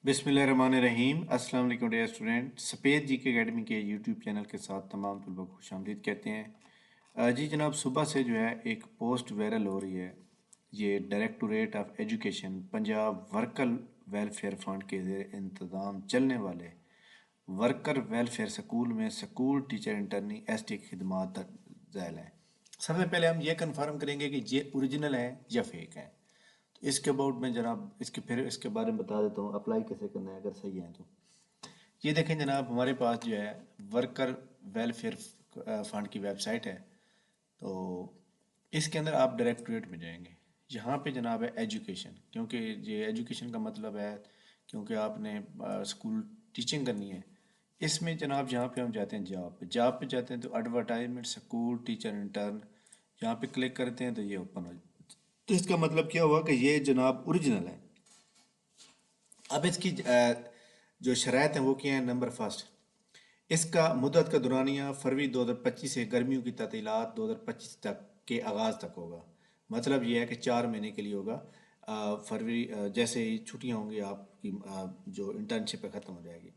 बिस्मिल्लाहिर्रहमानिर्रहीम। अस्सलाम वालेकुम डियर स्टूडेंट। सफ़ेद जी के अकेडमी के यूट्यूब चैनल के साथ तमाम तलबा को खुशामदीद कहते हैं। जी जनाब, सुबह से जो है एक पोस्ट वायरल हो रही है। ये directorate of education Punjab worker welfare fund के ज़ेर इंतज़ाम चलने वाले वर्कर वेलफेयर स्कूल में school teacher internee S T खिदमात ज़ैल है। सबसे पहले हम ये कंफर्म करेंगे कि ये ओरिजिनल है या फेक है। इसके अबाउट में जनाब इसके बारे में बता देता हूँ, अप्लाई कैसे करना है अगर सही है तो। ये देखें जनाब, हमारे पास जो है वर्कर वेलफेयर फंड की वेबसाइट है। तो इसके अंदर आप डायरेक्टोरेट में जाएंगे। यहाँ पे जनाब है एजुकेशन, क्योंकि ये एजुकेशन का मतलब है क्योंकि आपने स्कूल टीचिंग करनी है। इसमें जनाब जहाँ पे हम जाते हैं जॉब पे जाते हैं तो एडवर्टाइजमेंट स्कूल टीचर इंटर्न, यहाँ पे क्लिक करते हैं तो ये ओपन हो जाता है। तो इसका मतलब क्या हुआ कि ये जनाब ओरिजिनल है। अब इसकी जो शराइत हैं वो क्या है। नंबर फर्स्ट, इसका मुद्दत का दुरानिया फरवरी 2025 से गर्मियों की ततीलात 2025 तक के आगाज़ तक होगा। मतलब ये है कि 4 महीने के लिए होगा। फरवरी जैसे ही छुट्टियां होंगी आपकी, जो इंटर्नशिप है ख़त्म हो जाएगी।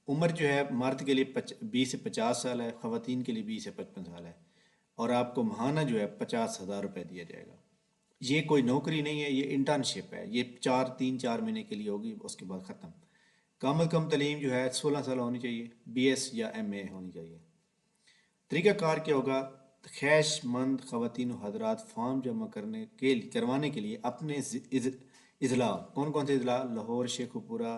उम्र जो है मर्द के लिए 20 से 50 साल है, ख़वातीन के लिए 20 से 55 साल है। और आपको महाना जो है 50,000 रुपये दिया जाएगा। ये कोई नौकरी नहीं है, ये इंटर्नशिप है। ये 4 महीने के लिए होगी, उसके बाद ख़त्म। कम अज़ कम तलीम जो है 16 साल होनी चाहिए, BS या MA होनी चाहिए। तरीक़ाकार क्या होगा। ख्वाहिशमंद ख़वातीन हज़रात फॉर्म जमा करवाने के लिए अपने इज़ला, कौन कौन से इज़ला, लाहौर, शेखुपुरा,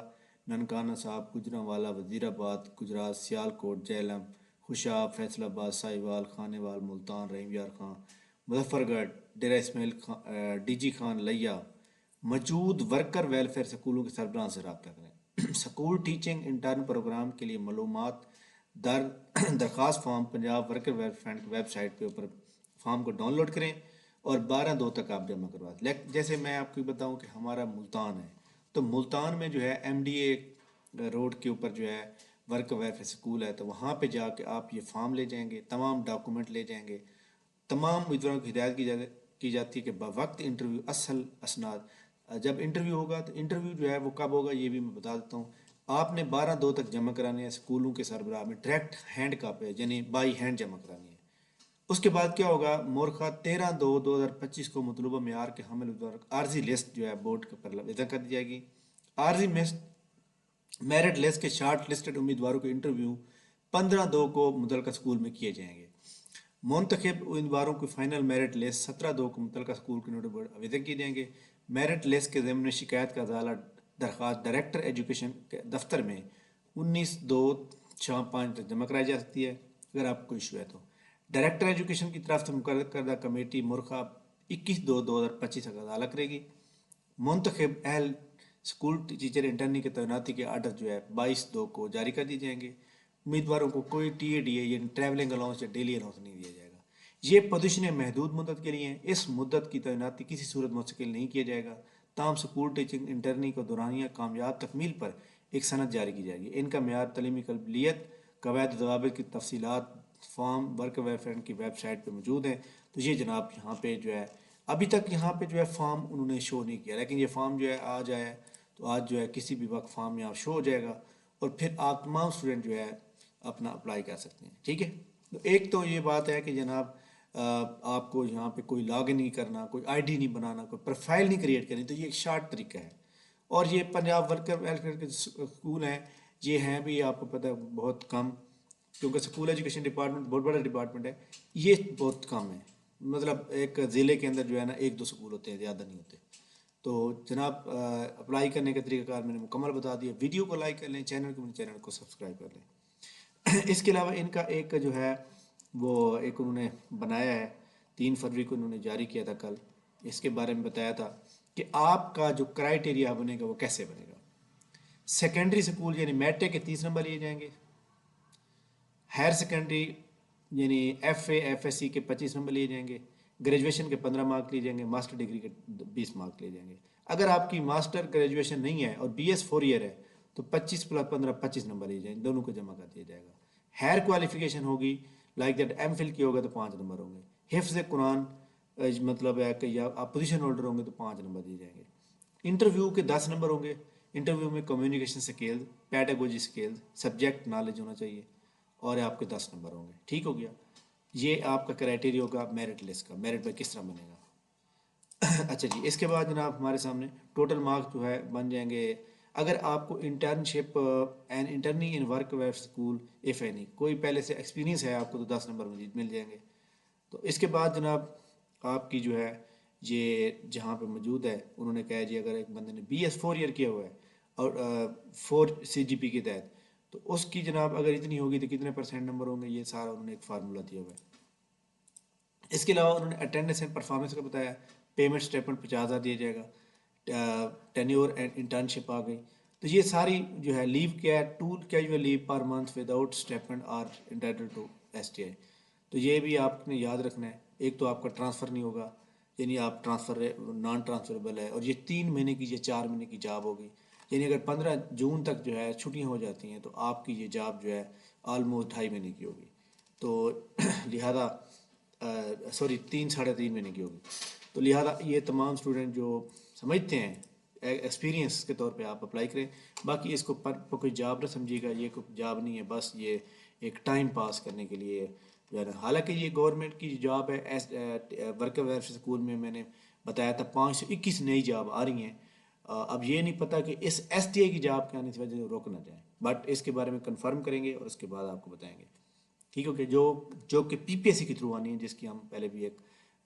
ननकाना साहब, गुजरांवाला, वज़ीराबाद, गुजरात, सियालकोट, झेलम, खुशाब, फैसलाबाद, साहिवाल, खानेवाल, मुल्तान, रहीम यार खां, मुजफ्फरगढ़, डेरा इस्माइल खां, DG खान, लिया, मौजूद वर्कर वेलफेयर स्कूलों के सरबराह से रब्ता करें। स्कूल टीचिंग इंटर्न प्रोग्राम के लिए मालूमात दर दरख्वास्त form Punjab worker welfare fund की वेबसाइट पे ऊपर फॉर्म को डाउनलोड करें और 12/2 तक आप जमा करवा दें। जैसे मैं आपको बताऊं कि हमारा मुल्तान है, तो मुल्तान में जो है MDA रोड के ऊपर जो है वर्कर वेलफेयर स्कूल है। तो वहाँ पे जाके आप ये फॉर्म ले जाएंगे, तमाम डॉक्यूमेंट ले जाएंगे। तमाम उम्मीदवारों की हिदायत की जाती है कि वक्त इंटरव्यू असल असनाद, जब इंटरव्यू होगा तो इंटरव्यू जो है वो कब होगा ये भी मैं बता देता हूँ। आपने 12/2 तक जमा कराने हैं स्कूलों के सरबराह में, डायरेक्ट हैंड कापी यानी बाई हैंड जमा करानी है। उसके बाद क्या होगा, मोरखा 13/2/2025 को मतलूबा मेयार के हमल आर्जी लिस्ट जो है बोर्ड के पर इधर कर दी जाएगी। आर्जी मेरिट लिस्ट के शार्ट लिस्टेड उम्मीदवारों के इंटरव्यू 15/2 को मुतलका स्कूल में किए जाएंगे। मुंतखब उम्मीदवारों की फाइनल मेरिट लिस्ट 17/2 को मुतलका स्कूल के नोटिस बोर्ड आवेदन किए जाएंगे। मेरिट लिस्ट के ज़िम्न में शिकायत का अजाला दरख्वास्त डायरेक्टर एजुकेशन के दफ्तर में 19/2 शाम 5 तक जमा कराई जा सकती है अगर आपको कोई इशू है तो। डायरेक्टर एजुकेशन की तरफ से मुकर्रर करदा कमेटी मुरखा 21/2/2025 तक अदाला करेगी। मुंतखब अहल स्कूल टीचर इंटर्नी की तैनाती के आर्डर जो है 22/2 को जारी कर दिए जाएंगे। उम्मीदवारों को कोई TADA यानी ट्रैवलिंग अलाउंस या डेली अलाउंस नहीं दिया जाएगा। ये पोजीशनें महदूद मुद्दत के लिए हैं। इस मुद्दत की तैनाती किसी सूरत मुस्तकिल नहीं किया जाएगा। ताम स्कूल टीचिंग इंटर्नी को दौरानिया कामयाब तकमील पर एक सनद जारी की जाएगी। इनका मेयाद तलीमी काबिलियत कवायद ज़वाबित की तफसीलात फॉर्म वर्क वेलफेयर की वेबसाइट पर मौजूद हैं। तो ये जनाब यहाँ पे जो है अभी तक यहाँ पे जो है फॉर्म उन्होंने शो नहीं किया, लेकिन ये फॉर्म जो है आ जाए तो आज जो है किसी भी वक्त फॉर्म यहाँ शो हो जाएगा और फिर आप तमाम स्टूडेंट जो है अपना अप्लाई कर सकते हैं। ठीक है। तो एक तो ये बात है कि जनाब आपको यहाँ पे कोई लॉगिन नहीं करना, कोई ID नहीं बनाना, कोई प्रोफाइल नहीं क्रिएट करनी। तो ये एक शार्ट तरीका है। और ये पंजाब वर्कर वेलफेयर के स्कूल हैं, ये हैं भी आपको पता है बहुत कम, क्योंकि स्कूल एजुकेशन डिपार्टमेंट बहुत बड़ा डिपार्टमेंट है। ये बहुत कम है, मतलब एक ज़िले के अंदर जो है ना 1-2 स्कूल होते हैं, ज़्यादा नहीं होते। तो जनाब अप्लाई करने का तरीकाकार मैंने मुकम्मल बता दिया। वीडियो को लाइक कर लें, चैनल को सब्सक्राइब कर लें। इसके अलावा इनका एक जो है वो एक उन्होंने बनाया है, 3 फरवरी को उन्होंने जारी किया था कल। इसके बारे में बताया था कि आपका जो क्राइटेरिया बनेगा वो कैसे बनेगा। सेकेंडरी स्कूल यानी मैट्रिक के 30 नंबर लिए जाएंगे। हायर सेकेंडरी यानी FA FSC के 25 नंबर लिए जाएंगे। ग्रेजुएशन के 15 मार्क लिए जाएंगे। मास्टर डिग्री के 20 मार्क लिए जाएंगे। अगर आपकी मास्टर ग्रेजुएशन नहीं है और BS 4 ईयर है तो 25 + 15 25 नंबर लिए जाएंगे, दोनों को जमा कर दिया जाएगा। हायर क्वालिफिकेशन होगी लाइक दैट MPhil की होगा तो 5 नंबर होंगे। हिफ्ज़ कुरान मतलब है कि या आप पोजीशन होल्डर होंगे तो 5 नंबर दिए जाएंगे। इंटरव्यू के 10 नंबर होंगे। इंटरव्यू में communication skills, pedagogy skills, subject knowledge होना चाहिए और आपके 10 नंबर होंगे। ठीक हो गया, ये आपका क्राइटेरिया होगा मेरिट लिस्ट का, मेरिट में किस तरह बनेगा। अच्छा जी, इसके बाद जनाब हमारे सामने टोटल मार्क्स जो है बन जाएंगे। अगर आपको internship and internee in work where school if any, कोई पहले से एक्सपीरियंस है आपको, तो 10 नंबर मजीद मिल जाएंगे। तो इसके बाद जनाब आपकी जो है ये जहाँ पे मौजूद है, उन्होंने कहा जी अगर एक बंदे ने BS 4 ईयर किया हुआ है और 4 CGP के तहत, तो उसकी जनाब अगर इतनी होगी तो कितने % नंबर होंगे, ये सारा उन्होंने एक फार्मूला दिया हुआ है। इसके अलावा उन्होंने अटेंडेंस एंड परफॉर्मेंस का बताया। पेमेंट स्टेटमेंट 50,000 दिया जाएगा। टेन्योर एंड इंटर्नशिप आ गई। तो ये सारी जो है लीव क्या है, टूल casual leave per month without statement are entitle to STI। तो ये भी आपने याद रखना है। एक तो आपका ट्रांसफ़र नहीं होगा, यानी आप ट्रांसफ़र नॉन ट्रांसफरेबल है, और ये 3 महीने की, ये 4 महीने की जॉब होगी। यानी अगर 15 जून तक जो है छुट्टियां हो जाती हैं, तो आपकी ये जॉब जो है ऑलमोस्ट 2.5 महीने की होगी। तो लिहाजा सॉरी 3 साढ़े 3 महीने की होगी। तो लिहाजा ये तमाम स्टूडेंट जो समझते हैं एक्सपीरियंस के तौर पे आप अप्लाई करें। बाकी इसको पर कोई जॉब ना समझिएगा, ये कोई जॉब नहीं है, बस ये एक टाइम पास करने के लिए जो है ना। हालांकि ये गवर्नमेंट की जॉब है। वर्क वेलफेयर स्कूल में मैंने बताया था 521 नई जॉब आ रही हैं। अब ये नहीं पता कि इस STI की जॉब के आने की वजह से रोक ना जाए, बट इसके बारे में कंफर्म करेंगे और उसके बाद आपको बताएंगे। ठीक है, ओके, जो जो कि PPSC के थ्रू आनी है, जिसकी हम पहले भी एक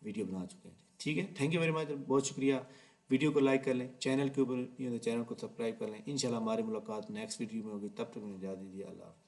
वीडियो बना चुके हैं। ठीक है, थैंक यू वेरी मच, बहुत शुक्रिया। वीडियो को लाइक कर लें, चैनल के ऊपर चैनल को सब्सक्राइब कर लें। इंशाल्लाह हमारी मुलाकात नेक्स्ट वीडियो में होगी, तब तक मुझे इजाज़त दीजिए। अल्लाह हाफ़िज़।